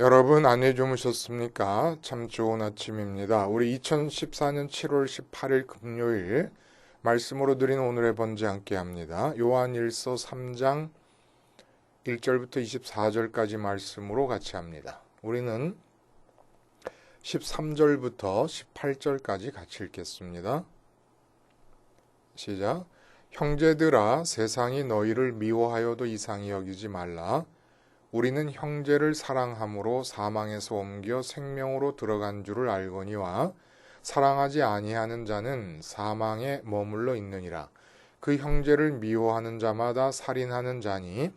여러분 안에 주무셨습니까? 참 좋은 아침입니다. 우리 2014년 7월 18일 금요일 말씀으로 드린 오늘의 번제 함께 합니다. 요한일서 3장 1절부터 24절까지 말씀으로 같이 합니다. 우리는 13절부터 18절까지 같이 읽겠습니다. 시작. 형제들아, 세상이 너희를 미워하여도 이상히 여기지 말라. 우리는 형제를 사랑함으로 사망에서 옮겨 생명으로 들어간 줄을 알거니와 사랑하지 아니하는 자는 사망에 머물러 있느니라. 그 형제를 미워하는 자마다 살인하는 자니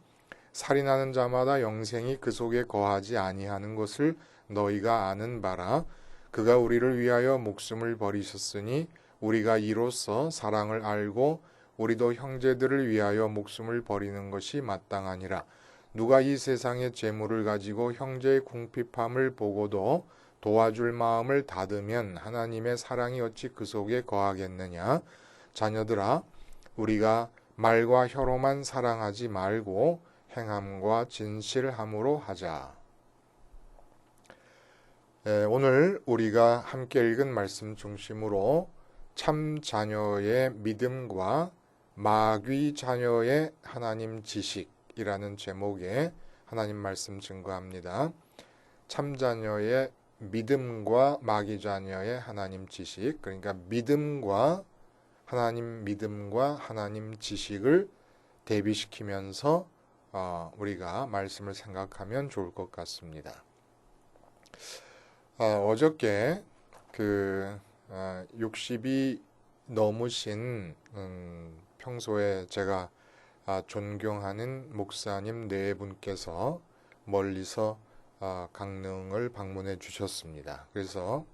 살인하는 자마다 영생이 그 속에 거하지 아니하는 것을 너희가 아는 바라. 그가 우리를 위하여 목숨을 버리셨으니 우리가 이로써 사랑을 알고 우리도 형제들을 위하여 목숨을 버리는 것이 마땅하니라. 누가 이 세상의 재물을 가지고 형제의 궁핍함을 보고도 도와줄 마음을 닫으면 하나님의 사랑이 어찌 그 속에 거하겠느냐. 자녀들아, 우리가 말과 혀로만 사랑하지 말고 행함과 진실함으로 하자. 오늘 우리가 함께 읽은 말씀 중심으로 참 자녀의 믿음과 마귀 자녀의 하나님 지식이라는 제목의 하나님 말씀 증거합니다. 참 자녀의 믿음과 마귀 자녀의 하나님 지식, 그러니까 믿음과 하나님 지식을 대비시키면서 우리가 말씀을 생각하면 좋을 것 같습니다. 어저께 60이 넘으신 평소에 제가 존경하는 목사님 네 분께서 멀리서 강릉을 방문해 주셨습니다. 그래서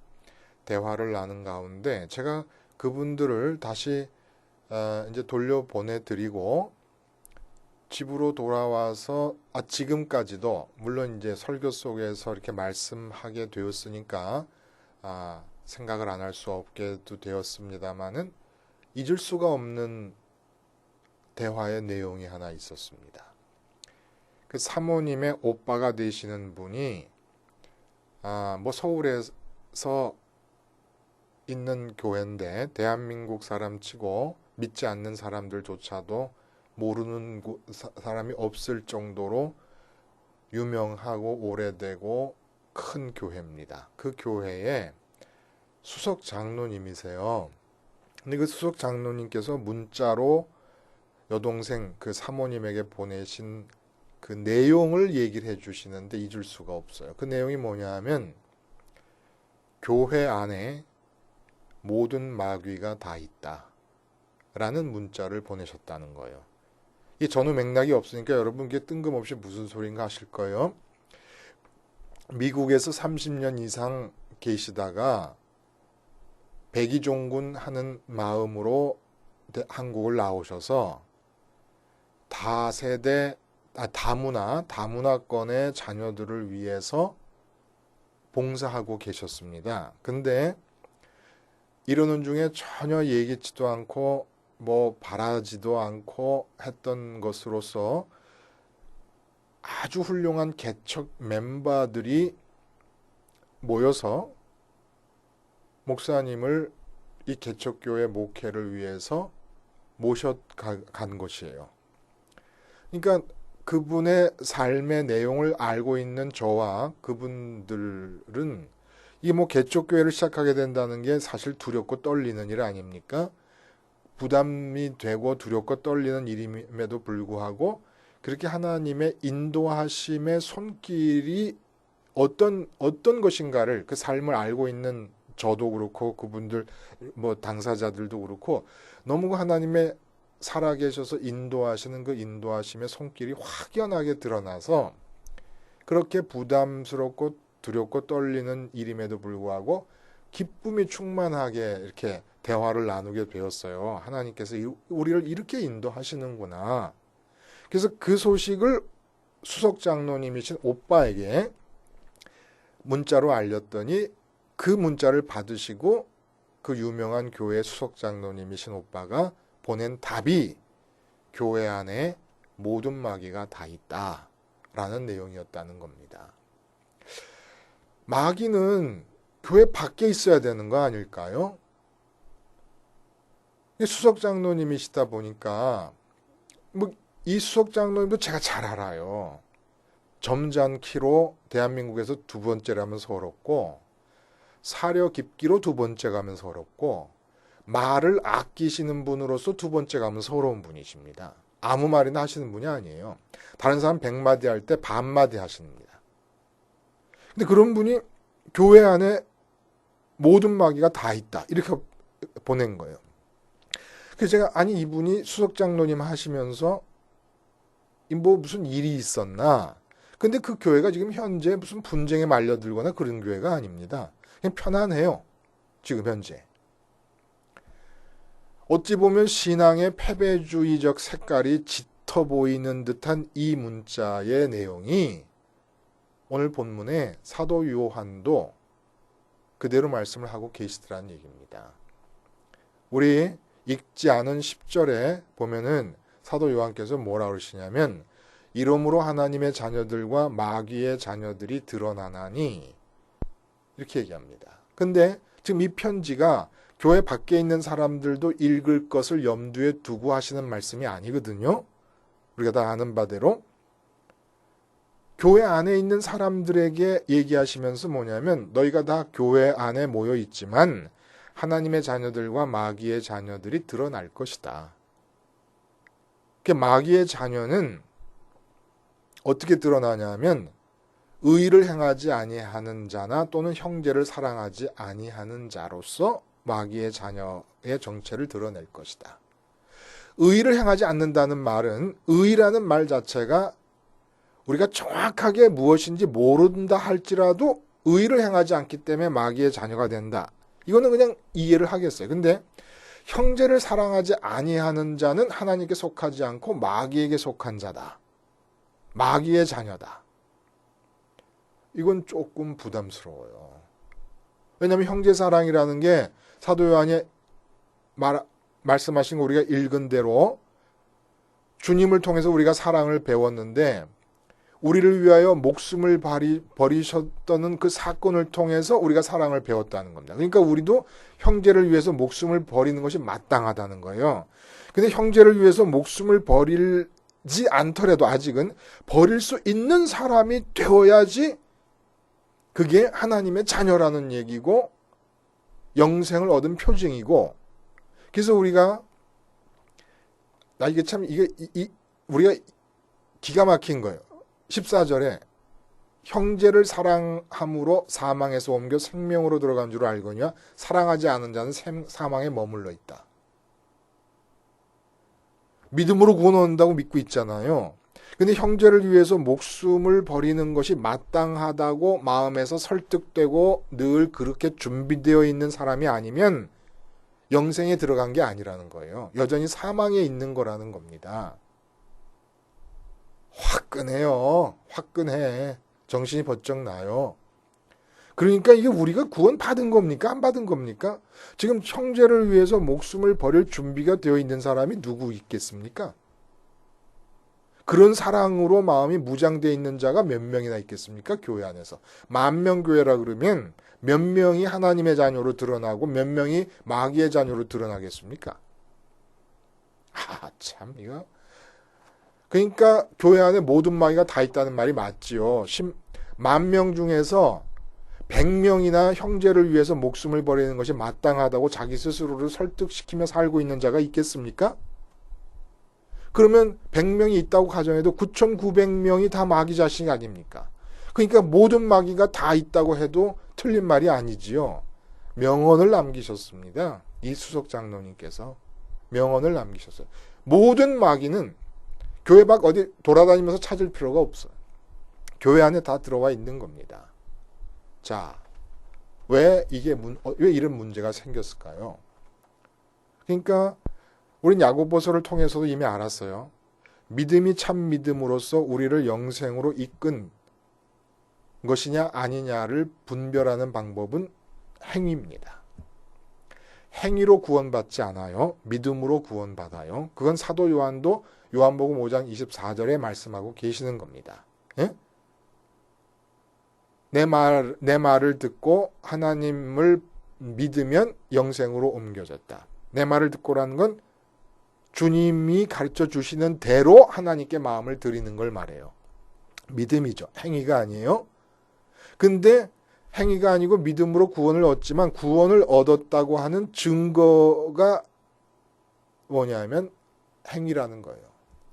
대화를 나눈 가운데 제가 그분들을 다시 이제 돌려보내드리고 집으로 돌아와서 지금까지도 물론 이제 설교 속에서 이렇게 말씀하게 되었으니까 생각을 안 할 수 없게도 되었습니다만은 잊을 수가 없는 대화의 내용이 하나 있었습니다. 그 사모님의 오빠가 되시는 분이 서울에서 있는 교회인데 대한민국 사람치고 믿지 않는 사람들조차도 모르는 사람이 없을 정도로 유명하고 오래되고 큰 교회입니다. 그 교회에 수석 장로님이세요. 근데 그 수석 장로님께서 문자로 여동생 그 사모님에게 보내신 그 내용을 얘기를 해주시는데 잊을 수가 없어요. 그 내용이 뭐냐 하면 교회 안에 모든 마귀가 다 있다 라는 문자를 보내셨다는 거예요. 이 전후 맥락이 없으니까 여러분 이게 뜬금없이 무슨 소린가 하실 거예요. 미국에서 30년 이상 계시다가 백의종군 하는 마음으로 한국을 나오셔서 다문화권의 자녀들을 위해서 봉사하고 계셨습니다. 근데 이러는 중에 전혀 예기치도 않고 바라지도 않고 했던 것으로서 아주 훌륭한 개척 멤버들이 모여서 목사님을 이 개척교회 목회를 위해서 모셔간 것이에요. 그러니까 그분의 삶의 내용을 알고 있는 저와 그분들은 이 개척교회를 시작하게 된다는 게 사실 두렵고 떨리는 일 아닙니까? 부담이 되고 두렵고 떨리는 일임에도 불구하고 그렇게 하나님의 인도하심의 손길이 어떤 것인가를 그 삶을 알고 있는 저도 그렇고 그분들 당사자들도 그렇고 너무 하나님의 살아계셔서 인도하시는 그 인도하심의 손길이 확연하게 드러나서 그렇게 부담스럽고 두렵고 떨리는 일임에도 불구하고 기쁨이 충만하게 이렇게 대화를 나누게 되었어요. 하나님께서 우리를 이렇게 인도하시는구나. 그래서 그 소식을 수석 장로님이신 오빠에게 문자로 알렸더니 그 문자를 받으시고 그 유명한 교회 수석 장로님이신 오빠가 보낸 답이 교회 안에 모든 마귀가 다 있다라는 내용이었다는 겁니다. 마귀는 교회 밖에 있어야 되는 거 아닐까요? 수석장로님이시다 보니까 뭐 이 수석장로님도 제가 잘 알아요. 점잖기로 대한민국에서 두 번째라면 서럽고 사려 깊기로 두 번째 가면 서럽고 말을 아끼시는 분으로서 두 번째 가면 서러운 분이십니다. 아무 말이나 하시는 분이 아니에요. 다른 사람 100마디 할 때 반마디 하십니다. 근데 그런 분이 교회 안에 모든 마귀가 다 있다. 이렇게 보낸 거예요. 그래서 제가 아니 이분이 수석장로님 하시면서 뭐 무슨 일이 있었나. 근데 그 교회가 지금 현재 무슨 분쟁에 말려들거나 그런 교회가 아닙니다. 그냥 편안해요. 지금 현재. 어찌 보면 신앙의 패배주의적 색깔이 짙어 보이는 듯한 이 문자의 내용이 오늘 본문에 사도 요한도 그대로 말씀을 하고 계시더라는 얘기입니다. 우리 읽지 않은 10절에 보면은 사도 요한께서 뭐라 그러시냐면 이러므로 하나님의 자녀들과 마귀의 자녀들이 드러나나니 이렇게 얘기합니다. 근데 지금 이 편지가 교회 밖에 있는 사람들도 읽을 것을 염두에 두고 하시는 말씀이 아니거든요. 우리가 다 아는 바대로 교회 안에 있는 사람들에게 얘기하시면서 뭐냐면 너희가 다 교회 안에 모여 있지만 하나님의 자녀들과 마귀의 자녀들이 드러날 것이다. 그 마귀의 자녀는 어떻게 드러나냐면 의를 행하지 아니하는 자나 또는 형제를 사랑하지 아니하는 자로서 마귀의 자녀의 정체를 드러낼 것이다. 의를 행하지 않는다는 말은 의라는 말 자체가 우리가 정확하게 무엇인지 모른다 할지라도 의를 행하지 않기 때문에 마귀의 자녀가 된다. 이거는 그냥 이해를 하겠어요. 근데 형제를 사랑하지 아니하는 자는 하나님께 속하지 않고 마귀에게 속한 자다. 마귀의 자녀다. 이건 조금 부담스러워요. 왜냐하면 형제사랑이라는 게 사도 요한이 말씀하신 거 우리가 읽은 대로 주님을 통해서 우리가 사랑을 배웠는데 우리를 위하여 목숨을 버리셨다는 그 사건을 통해서 우리가 사랑을 배웠다는 겁니다. 그러니까 우리도 형제를 위해서 목숨을 버리는 것이 마땅하다는 거예요. 근데 형제를 위해서 목숨을 버리지 않더라도 아직은 버릴 수 있는 사람이 되어야지 그게 하나님의 자녀라는 얘기고 영생을 얻은 표징이고 그래서 우리가 이게 참 우리가 기가 막힌 거예요. 14절에 형제를 사랑함으로 사망에서 옮겨 생명으로 들어간 줄 알거니와 사랑하지 않은 자는 사망에 머물러 있다. 믿음으로 구원 얻는다고 믿고 있잖아요. 근데 형제를 위해서 목숨을 버리는 것이 마땅하다고 마음에서 설득되고 늘 그렇게 준비되어 있는 사람이 아니면 영생에 들어간 게 아니라는 거예요. 여전히 사망에 있는 거라는 겁니다. 화끈해요. 화끈해. 정신이 번쩍 나요. 그러니까 이게 우리가 구원 받은 겁니까? 안 받은 겁니까? 지금 형제를 위해서 목숨을 버릴 준비가 되어 있는 사람이 누구 있겠습니까? 그런 사랑으로 마음이 무장되어 있는 자가 몇 명이나 있겠습니까? 교회 안에서. 10,000명 교회라 그러면 몇 명이 하나님의 자녀로 드러나고 몇 명이 마귀의 자녀로 드러나겠습니까? 참 이거. 그러니까 교회 안에 모든 마귀가 다 있다는 말이 맞지요. 10,000명 중에서 100명이나 형제를 위해서 목숨을 버리는 것이 마땅하다고 자기 스스로를 설득시키며 살고 있는 자가 있겠습니까? 그러면 100명이 있다고 가정해도 9,900명이 다 마귀 자식 아닙니까? 그러니까 모든 마귀가 다 있다고 해도 틀린 말이 아니지요. 명언을 남기셨습니다. 이 수석 장로님께서 명언을 남기셨어요. 모든 마귀는 교회 밖 어디 돌아다니면서 찾을 필요가 없어요. 교회 안에 다 들어와 있는 겁니다. 자, 왜 이런 문제가 생겼을까요? 그러니까 우린 야고보서를 통해서도 이미 알았어요. 믿음이 참 믿음으로써 우리를 영생으로 이끈 것이냐 아니냐를 분별하는 방법은 행위입니다. 행위로 구원받지 않아요. 믿음으로 구원받아요. 그건 사도 요한도 요한복음 5장 24절에 말씀하고 계시는 겁니다. 예? 내 말을 듣고 하나님을 믿으면 영생으로 옮겨졌다. 내 말을 듣고라는 건 주님이 가르쳐 주시는 대로 하나님께 마음을 드리는 걸 말해요. 믿음이죠. 행위가 아니에요. 근데 행위가 아니고 믿음으로 구원을 얻지만 구원을 얻었다고 하는 증거가 뭐냐면 행위라는 거예요.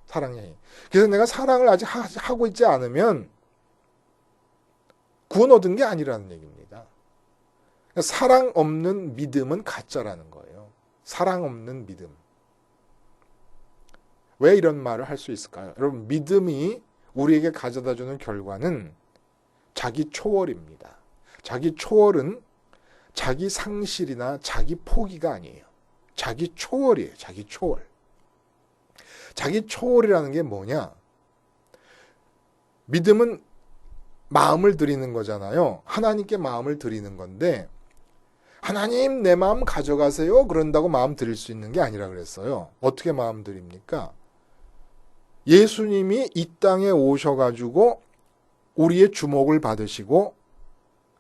사랑의 행위. 그래서 내가 사랑을 아직 하고 있지 않으면 구원 얻은 게 아니라는 얘기입니다. 그러니까 사랑 없는 믿음은 가짜라는 거예요. 사랑 없는 믿음. 왜 이런 말을 할 수 있을까요? 여러분, 믿음이 우리에게 가져다주는 결과는 자기 초월입니다. 자기 초월은 자기 상실이나 자기 포기가 아니에요. 자기 초월이에요. 자기 초월. 자기 초월이라는 게 뭐냐? 믿음은 마음을 드리는 거잖아요. 하나님께 마음을 드리는 건데 하나님 내 마음 가져가세요. 그런다고 마음 드릴 수 있는 게 아니라 그랬어요. 어떻게 마음 드립니까? 예수님이 이 땅에 오셔가지고 우리의 주목을 받으시고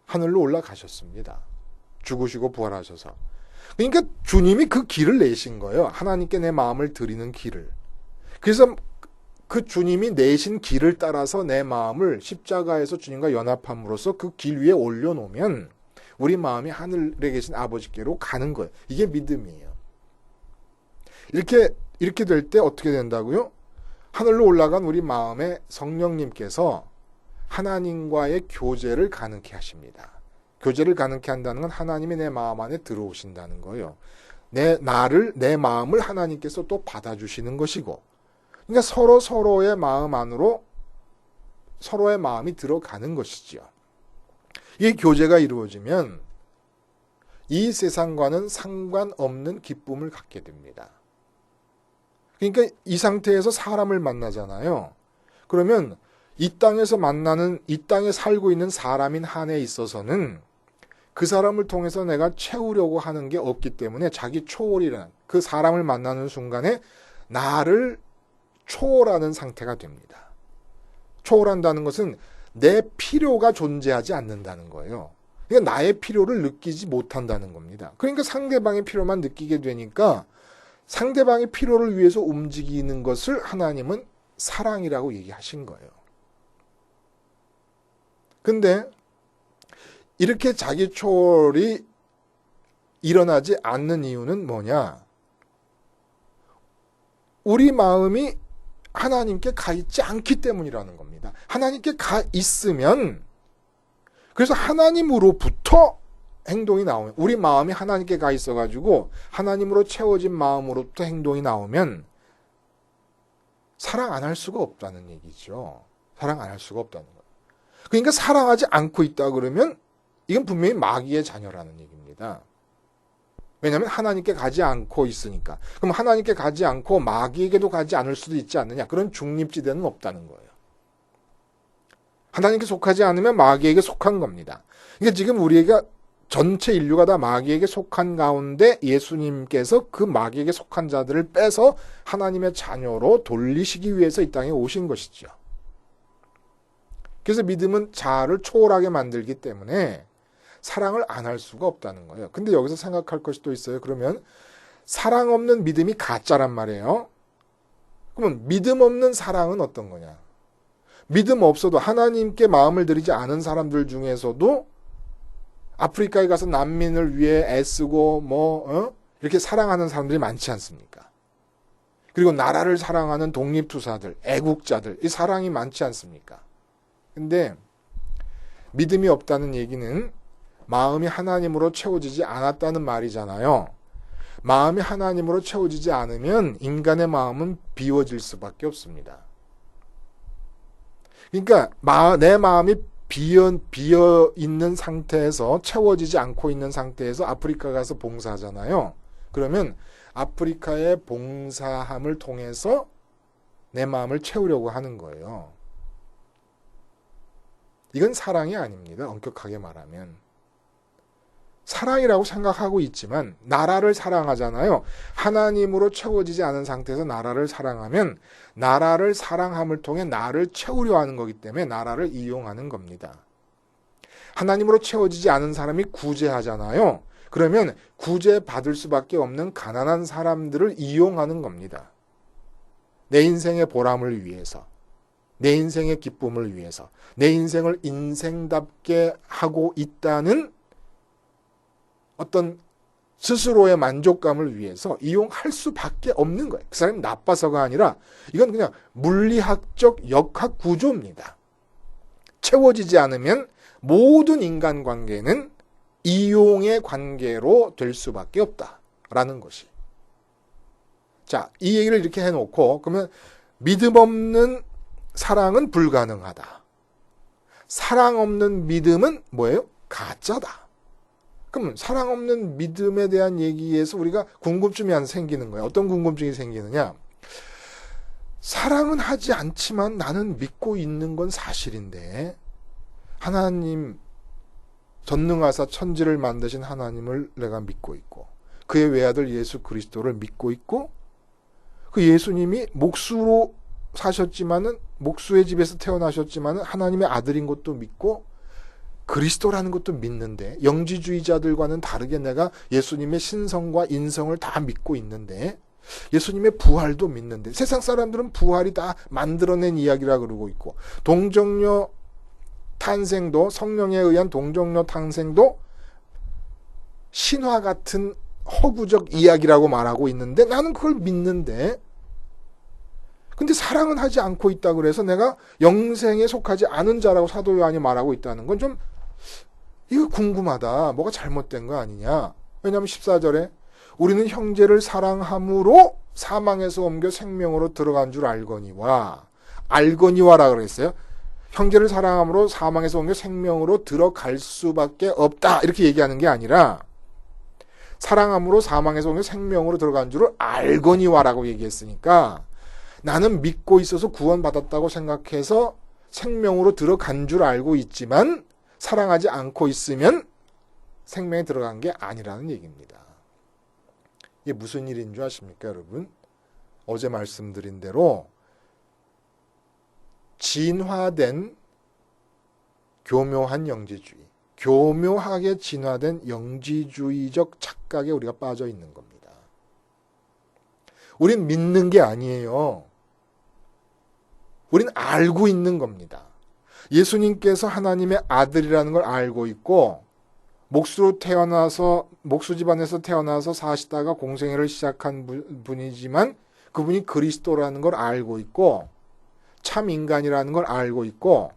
하늘로 올라가셨습니다. 죽으시고 부활하셔서. 그러니까 주님이 그 길을 내신 거예요. 하나님께 내 마음을 드리는 길을. 그래서 그 주님이 내신 길을 따라서 내 마음을 십자가에서 주님과 연합함으로써 그 길 위에 올려놓으면 우리 마음이 하늘에 계신 아버지께로 가는 거예요. 이게 믿음이에요. 이렇게 될 때 어떻게 된다고요? 하늘로 올라간 우리 마음에 성령님께서 하나님과의 교제를 가능케 하십니다. 교제를 가능케 한다는 건 하나님이 내 마음 안에 들어오신다는 거예요. 내 마음을 하나님께서 또 받아주시는 것이고, 그러니까 서로의 마음 안으로 서로의 마음이 들어가는 것이지요. 이 교제가 이루어지면 이 세상과는 상관없는 기쁨을 갖게 됩니다. 그러니까 이 상태에서 사람을 만나잖아요. 그러면 이 땅에 살고 있는 사람인 한에 있어서는 그 사람을 통해서 내가 채우려고 하는 게 없기 때문에 자기 초월이라는 그 사람을 만나는 순간에 나를 초월하는 상태가 됩니다. 초월한다는 것은 내 필요가 존재하지 않는다는 거예요. 그러니까 나의 필요를 느끼지 못한다는 겁니다. 그러니까 상대방의 필요만 느끼게 되니까 상대방의 필요를 위해서 움직이는 것을 하나님은 사랑이라고 얘기하신 거예요. 근데 이렇게 자기 초월이 일어나지 않는 이유는 뭐냐? 우리 마음이 하나님께 가 있지 않기 때문이라는 겁니다. 하나님께 가 있으면, 그래서 하나님으로부터 행동이 나오면, 우리 마음이 하나님께 가 있어가지고 하나님으로 채워진 마음으로부터 행동이 나오면 사랑 안 할 수가 없다는 얘기죠. 사랑 안 할 수가 없다는 거예요. 그러니까 사랑하지 않고 있다 그러면 이건 분명히 마귀의 자녀라는 얘기입니다. 왜냐하면 하나님께 가지 않고 있으니까. 그럼 하나님께 가지 않고 마귀에게도 가지 않을 수도 있지 않느냐. 그런 중립지대는 없다는 거예요. 하나님께 속하지 않으면 마귀에게 속한 겁니다. 그러니까 지금 우리가 전체 인류가 다 마귀에게 속한 가운데 예수님께서 그 마귀에게 속한 자들을 빼서 하나님의 자녀로 돌리시기 위해서 이 땅에 오신 것이죠. 그래서 믿음은 자아를 초월하게 만들기 때문에 사랑을 안 할 수가 없다는 거예요. 근데 여기서 생각할 것이 또 있어요. 그러면 사랑 없는 믿음이 가짜란 말이에요. 그러면 믿음 없는 사랑은 어떤 거냐? 믿음 없어도 하나님께 마음을 들이지 않은 사람들 중에서도 아프리카에 가서 난민을 위해 애쓰고 이렇게 사랑하는 사람들이 많지 않습니까? 그리고 나라를 사랑하는 독립투사들, 애국자들, 이 사랑이 많지 않습니까? 근데 믿음이 없다는 얘기는 마음이 하나님으로 채워지지 않았다는 말이잖아요. 마음이 하나님으로 채워지지 않으면 인간의 마음은 비워질 수밖에 없습니다. 그러니까 내 마음이 비어 있는 상태에서, 채워지지 않고 있는 상태에서 아프리카 가서 봉사하잖아요. 그러면 아프리카의 봉사함을 통해서 내 마음을 채우려고 하는 거예요. 이건 사랑이 아닙니다. 엄격하게 말하면. 사랑이라고 생각하고 있지만 나라를 사랑하잖아요. 하나님으로 채워지지 않은 상태에서 나라를 사랑하면 나라를 사랑함을 통해 나를 채우려 하는 거기 때문에 나라를 이용하는 겁니다. 하나님으로 채워지지 않은 사람이 구제하잖아요. 그러면 구제받을 수밖에 없는 가난한 사람들을 이용하는 겁니다. 내 인생의 보람을 위해서, 내 인생의 기쁨을 위해서, 내 인생을 인생답게 하고 있다는 어떤 스스로의 만족감을 위해서 이용할 수밖에 없는 거예요. 그 사람이 나빠서가 아니라 이건 그냥 물리학적 역학 구조입니다. 채워지지 않으면 모든 인간관계는 이용의 관계로 될 수밖에 없다라는 것이. 자, 이 얘기를 이렇게 해놓고 그러면 믿음 없는 사랑은 불가능하다. 사랑 없는 믿음은 뭐예요? 가짜다. 그럼 사랑 없는 믿음에 대한 얘기에서 우리가 궁금증이 안 생기는 거예요. 어떤 궁금증이 생기느냐? 사랑은 하지 않지만 나는 믿고 있는 건 사실인데 하나님 전능하사 천지를 만드신 하나님을 내가 믿고 있고 그의 외아들 예수 그리스도를 믿고 있고 그 예수님이 목수로 사셨지만은 목수의 집에서 태어나셨지만은 하나님의 아들인 것도 믿고 그리스도라는 것도 믿는데 영지주의자들과는 다르게 내가 예수님의 신성과 인성을 다 믿고 있는데 예수님의 부활도 믿는데 세상 사람들은 부활이 다 만들어낸 이야기라 그러고 있고 동정녀 탄생도 성령에 의한 동정녀 탄생도 신화 같은 허구적 이야기라고 말하고 있는데 나는 그걸 믿는데 근데 사랑은 하지 않고 있다 그래서 내가 영생에 속하지 않은 자라고 사도 요한이 말하고 있다는 건 좀 이거 궁금하다. 뭐가 잘못된 거 아니냐. 왜냐하면 14절에 우리는 형제를 사랑함으로 사망에서 옮겨 생명으로 들어간 줄 알거니와라 그랬어요. 형제를 사랑함으로 사망에서 옮겨 생명으로 들어갈 수밖에 없다. 이렇게 얘기하는 게 아니라 사랑함으로 사망에서 옮겨 생명으로 들어간 줄을 알거니와라고 얘기했으니까 나는 믿고 있어서 구원받았다고 생각해서 생명으로 들어간 줄 알고 있지만 사랑하지 않고 있으면 생명에 들어간 게 아니라는 얘기입니다. 이게 무슨 일인 줄 아십니까, 여러분? 어제 말씀드린 대로 진화된 교묘한 영지주의, 교묘하게 진화된 영지주의적 착각에 우리가 빠져 있는 겁니다. 우린 믿는 게 아니에요. 우린 알고 있는 겁니다. 예수님께서 하나님의 아들이라는 걸 알고 있고 목수 집안에서 태어나서 사시다가 공생애를 시작한 분이지만 그분이 그리스도라는 걸 알고 있고 참 인간이라는 걸 알고 있고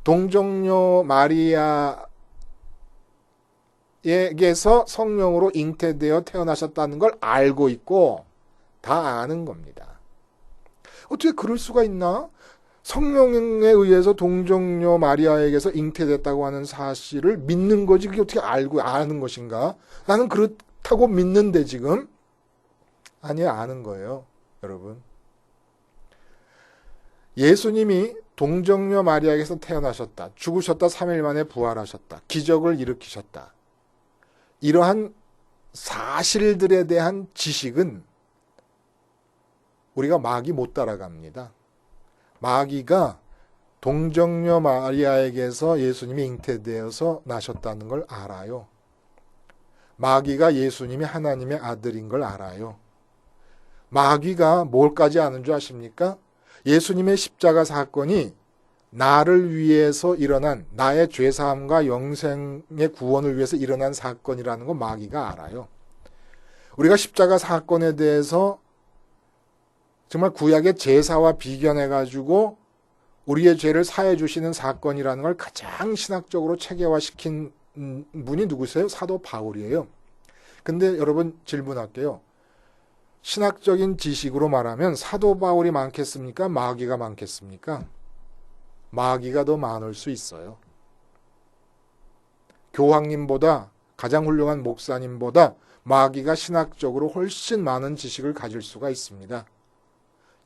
동정녀 마리아에게서 성령으로 잉태되어 태어나셨다는 걸 알고 있고 다 아는 겁니다. 어떻게 그럴 수가 있나? 성령에 의해서 동정녀 마리아에게서 잉태됐다고 하는 사실을 믿는 거지 그게 어떻게 알고 아는 것인가? 나는 그렇다고 믿는데 지금 아니야 아는 거예요. 여러분. 예수님이 동정녀 마리아에게서 태어나셨다. 죽으셨다 3일 만에 부활하셨다. 기적을 일으키셨다. 이러한 사실들에 대한 지식은 우리가 마귀 못 따라갑니다. 마귀가 동정녀 마리아에게서 예수님이 잉태되어서 나셨다는 걸 알아요. 마귀가 예수님이 하나님의 아들인 걸 알아요. 마귀가 뭘까지 아는 줄 아십니까? 예수님의 십자가 사건이 나를 위해서 일어난 나의 죄사함과 영생의 구원을 위해서 일어난 사건이라는 거 마귀가 알아요. 우리가 십자가 사건에 대해서 정말 구약의 제사와 비견해가지고 우리의 죄를 사해 주시는 사건이라는 걸 가장 신학적으로 체계화시킨 분이 누구세요? 사도 바울이에요. 근데 여러분 질문할게요. 신학적인 지식으로 말하면 사도 바울이 많겠습니까? 마귀가 많겠습니까? 마귀가 더 많을 수 있어요. 교황님보다 가장 훌륭한 목사님보다 마귀가 신학적으로 훨씬 많은 지식을 가질 수가 있습니다.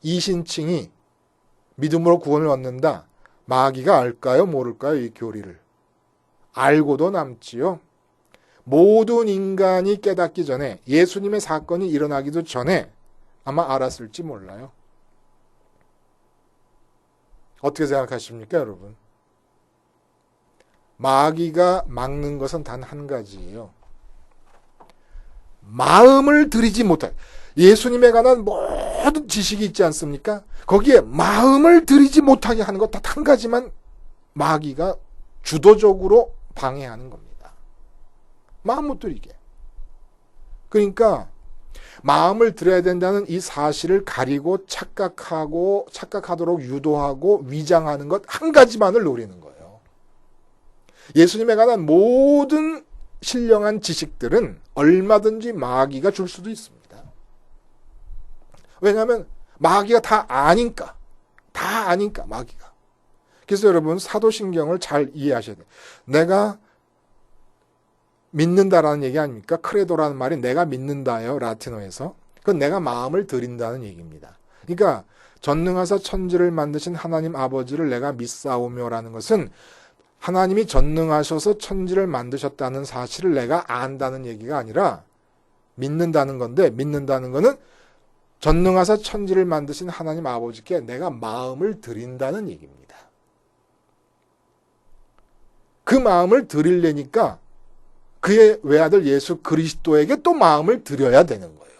이신칭이 믿음으로 구원을 얻는다. 마귀가 알까요? 모를까요? 이 교리를. 알고도 남지요. 모든 인간이 깨닫기 전에 예수님의 사건이 일어나기도 전에 아마 알았을지 몰라요. 어떻게 생각하십니까, 여러분? 마귀가 막는 것은 단 한 가지예요. 마음을 들이지 못할, 예수님에 관한 모든 지식이 있지 않습니까? 거기에 마음을 들이지 못하게 하는 것 단 한 가지만 마귀가 주도적으로 방해하는 겁니다. 마음 못 들이게. 그러니까 마음을 들여야 된다는 이 사실을 가리고 착각하도록 유도하고 위장하는 것 한 가지만을 노리는 거예요. 예수님에 관한 모든 신령한 지식들은 얼마든지 마귀가 줄 수도 있습니다. 왜냐하면 마귀가 다 아니까 마귀가. 그래서 여러분 사도신경을 잘 이해하셔야 돼요. 내가 믿는다라는 얘기 아닙니까? 크레도라는 말이 내가 믿는다예요. 라틴어에서. 그건 내가 마음을 들인다는 얘기입니다. 그러니까 전능하사 천지를 만드신 하나님 아버지를 내가 믿사오며라는 것은 하나님이 전능하셔서 천지를 만드셨다는 사실을 내가 안다는 얘기가 아니라 믿는다는 건데, 믿는다는 거는 전능하사 천지를 만드신 하나님 아버지께 내가 마음을 드린다는 얘기입니다. 그 마음을 드리려니까 그의 외아들 예수 그리스도에게 또 마음을 드려야 되는 거예요.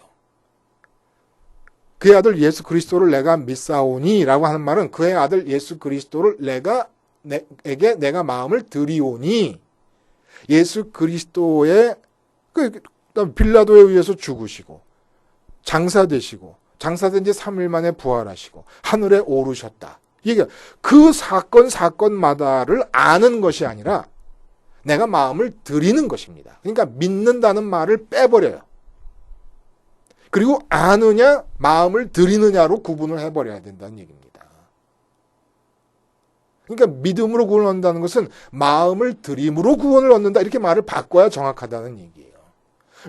그의 아들 예수 그리스도를 내가 믿사오니 라고 하는 말은 그의 아들 예수 그리스도를 내가 마음을 드리오니, 예수 그리스도의 빌라도에 의해서 죽으시고 장사되시고 장사된 지 3일 만에 부활하시고 하늘에 오르셨다. 이게 그 사건마다를 아는 것이 아니라 내가 마음을 드리는 것입니다. 그러니까 믿는다는 말을 빼버려요. 그리고 아느냐 마음을 드리느냐로 구분을 해버려야 된다는 얘기입니다. 그러니까 믿음으로 구원을 얻는다는 것은 마음을 드림으로 구원을 얻는다, 이렇게 말을 바꿔야 정확하다는 얘기예요.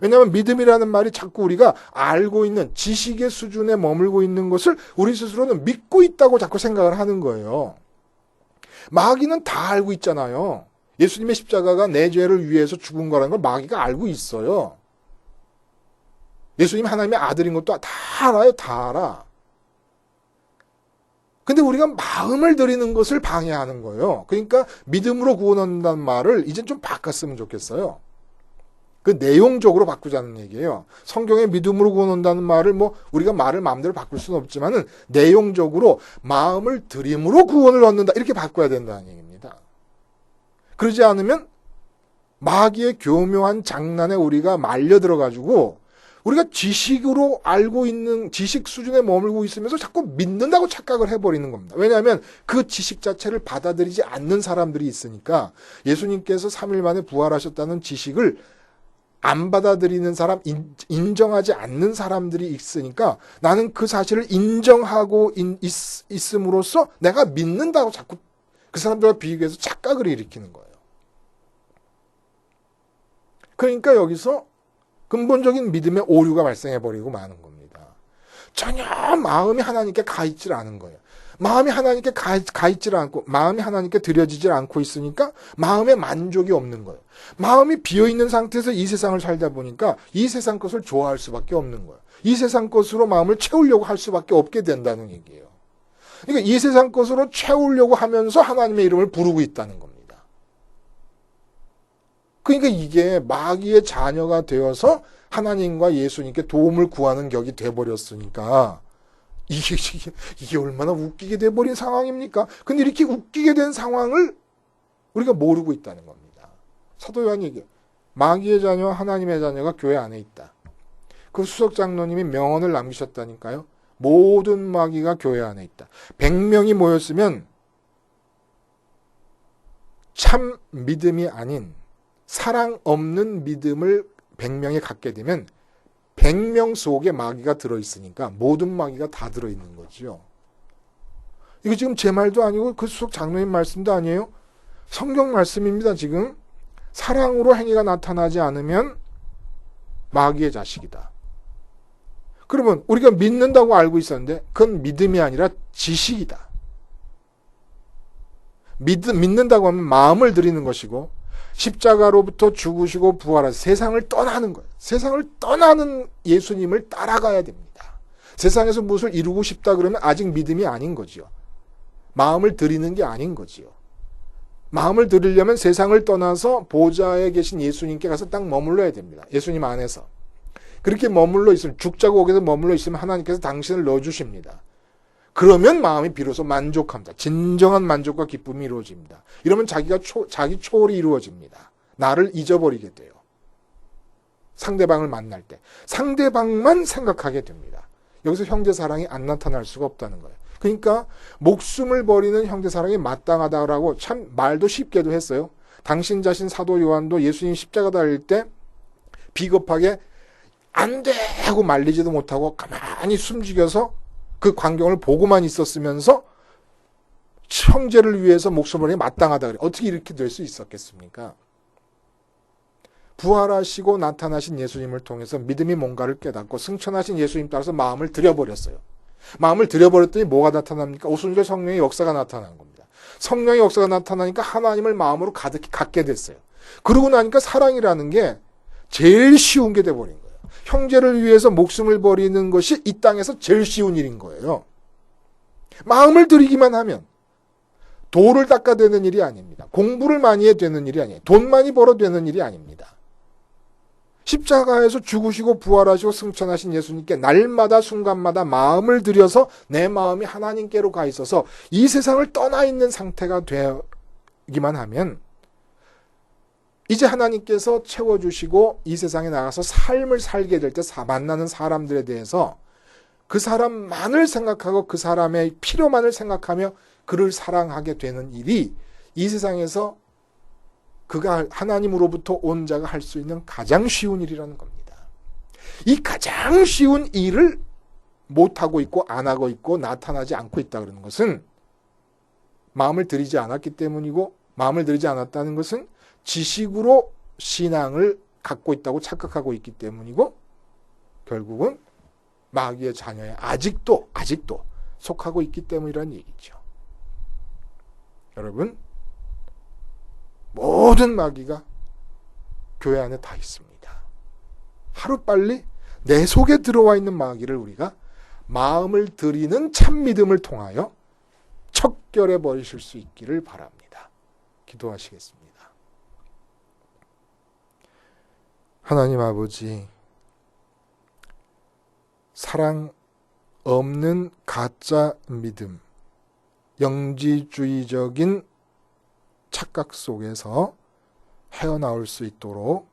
왜냐하면 믿음이라는 말이 자꾸 우리가 알고 있는 지식의 수준에 머물고 있는 것을 우리 스스로는 믿고 있다고 자꾸 생각을 하는 거예요. 마귀는 다 알고 있잖아요. 예수님의 십자가가 내 죄를 위해서 죽은 거라는 걸 마귀가 알고 있어요. 예수님 하나님의 아들인 것도 다 알아요. 다 알아. 근데 우리가 마음을 드리는 것을 방해하는 거예요. 그러니까 믿음으로 구원 얻는다는 말을 이제 좀 바꿨으면 좋겠어요. 그 내용적으로 바꾸자는 얘기예요. 성경에 믿음으로 구원 얻는다는 말을 우리가 말을 마음대로 바꿀 수는 없지만은 내용적으로 마음을 드림으로 구원을 얻는다, 이렇게 바꿔야 된다는 얘기입니다. 그러지 않으면 마귀의 교묘한 장난에 우리가 말려 들어가지고 우리가 지식으로 알고 있는 지식 수준에 머물고 있으면서 자꾸 믿는다고 착각을 해버리는 겁니다. 왜냐하면 그 지식 자체를 받아들이지 않는 사람들이 있으니까, 예수님께서 3일 만에 부활하셨다는 지식을 안 받아들이는 사람, 인정하지 않는 사람들이 있으니까 나는 그 사실을 인정하고 있음으로써 내가 믿는다고 자꾸 그 사람들과 비교해서 착각을 일으키는 거예요. 그러니까 여기서 근본적인 믿음의 오류가 발생해버리고 마는 겁니다. 전혀 마음이 하나님께 가 있질 않은 거예요. 마음이 하나님께 가 있질 않고, 마음이 하나님께 드려지질 않고 있으니까 마음에 만족이 없는 거예요. 마음이 비어있는 상태에서 이 세상을 살다 보니까 이 세상 것을 좋아할 수밖에 없는 거예요. 이 세상 것으로 마음을 채우려고 할 수밖에 없게 된다는 얘기예요. 그러니까 이 세상 것으로 채우려고 하면서 하나님의 이름을 부르고 있다는 겁니다. 그러니까 이게 마귀의 자녀가 되어서 하나님과 예수님께 도움을 구하는 격이 돼버렸으니까 이게 얼마나 웃기게 돼버린 상황입니까? 근데 이렇게 웃기게 된 상황을 우리가 모르고 있다는 겁니다. 사도 요한이 얘기해요. 마귀의 자녀, 하나님의 자녀가 교회 안에 있다. 그 수석 장로님이 명언을 남기셨다니까요. 모든 마귀가 교회 안에 있다. 100명이 모였으면 참 믿음이 아닌 사랑 없는 믿음을 100명이 갖게 되면 100명 속에 마귀가 들어있으니까 모든 마귀가 다 들어있는 거죠. 이거 지금 제 말도 아니고 그 수석 장로님 말씀도 아니에요. 성경 말씀입니다. 지금 사랑으로 행위가 나타나지 않으면 마귀의 자식이다. 그러면 우리가 믿는다고 알고 있었는데 그건 믿음이 아니라 지식이다. 믿는다고 하면 마음을 드리는 것이고, 십자가로부터 죽으시고 부활하셔서 세상을 떠나는 거예요. 세상을 떠나는 예수님을 따라가야 됩니다. 세상에서 무엇을 이루고 싶다 그러면 아직 믿음이 아닌 거지요. 마음을 드리는 게 아닌 거지요. 마음을 들이려면 세상을 떠나서 보좌에 계신 예수님께 가서 딱 머물러야 됩니다. 예수님 안에서. 그렇게 머물러 있으면, 죽자고옥에서 머물러 있으면 하나님께서 당신을 넣어주십니다. 그러면 마음이 비로소 만족합니다. 진정한 만족과 기쁨이 이루어집니다. 이러면 자기 초월이 이루어집니다. 나를 잊어버리게 돼요. 상대방을 만날 때. 상대방만 생각하게 됩니다. 여기서 형제사랑이 안 나타날 수가 없다는 거예요. 그러니까 목숨을 버리는 형제사랑이 마땅하다라고 참 말도 쉽게도 했어요. 당신 자신 사도 요한도 예수님 십자가 달릴 때 비겁하게 안 돼! 하고 말리지도 못하고 가만히 숨죽여서 그 광경을 보고만 있었으면서 형제를 위해서 목숨을 버리는 게 마땅하다 그래요. 어떻게 이렇게 될 수 있었겠습니까? 부활하시고 나타나신 예수님을 통해서 믿음이 뭔가를 깨닫고 승천하신 예수님 따라서 마음을 들여버렸어요. 마음을 들여버렸더니 뭐가 나타납니까? 오순절 성령의 역사가 나타난 겁니다. 성령의 역사가 나타나니까 하나님을 마음으로 가득히 갖게 됐어요. 그러고 나니까 사랑이라는 게 제일 쉬운 게 돼버린 거예요. 형제를 위해서 목숨을 버리는 것이 이 땅에서 제일 쉬운 일인 거예요. 마음을 들이기만 하면 돌을 닦아대는 일이 아닙니다. 공부를 많이 해야 되는 일이 아니에요. 돈 많이 벌어 되는 일이 아닙니다. 십자가에서 죽으시고 부활하시고 승천하신 예수님께 날마다 순간마다 마음을 들여서 내 마음이 하나님께로 가 있어서 이 세상을 떠나 있는 상태가 되기만 하면 이제 하나님께서 채워주시고 이 세상에 나가서 삶을 살게 될 때 만나는 사람들에 대해서 그 사람만을 생각하고 그 사람의 필요만을 생각하며 그를 사랑하게 되는 일이 이 세상에서 그가 하나님으로부터 온 자가 할 수 있는 가장 쉬운 일이라는 겁니다. 이 가장 쉬운 일을 못하고 있고 안 하고 있고 나타나지 않고 있다 그러는 것은 마음을 들이지 않았기 때문이고, 마음을 들이지 않았다는 것은 지식으로 신앙을 갖고 있다고 착각하고 있기 때문이고, 결국은 마귀의 자녀에 아직도 속하고 있기 때문이라는 얘기죠. 여러분, 모든 마귀가 교회 안에 다 있습니다. 하루빨리 내 속에 들어와 있는 마귀를 우리가 마음을 들이는 참 믿음을 통하여 척결해 버리실 수 있기를 바랍니다. 기도하시겠습니다. 하나님 아버지, 사랑 없는 가짜 믿음, 영지주의적인 착각 속에서 헤어나올 수 있도록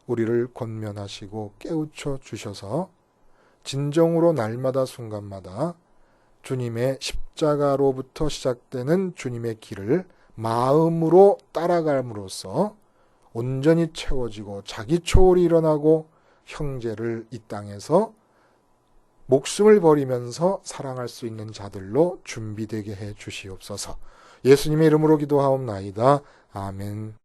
우리를 권면하시고 깨우쳐 주셔서 진정으로 날마다 순간마다 주님의 십자가로부터 시작되는 주님의 길을 마음으로 따라감으로써 온전히 채워지고 자기 초월이 일어나고 형제를 이 땅에서 목숨을 버리면서 사랑할 수 있는 자들로 준비되게 해 주시옵소서. 예수님의 이름으로 기도하옵나이다. 아멘.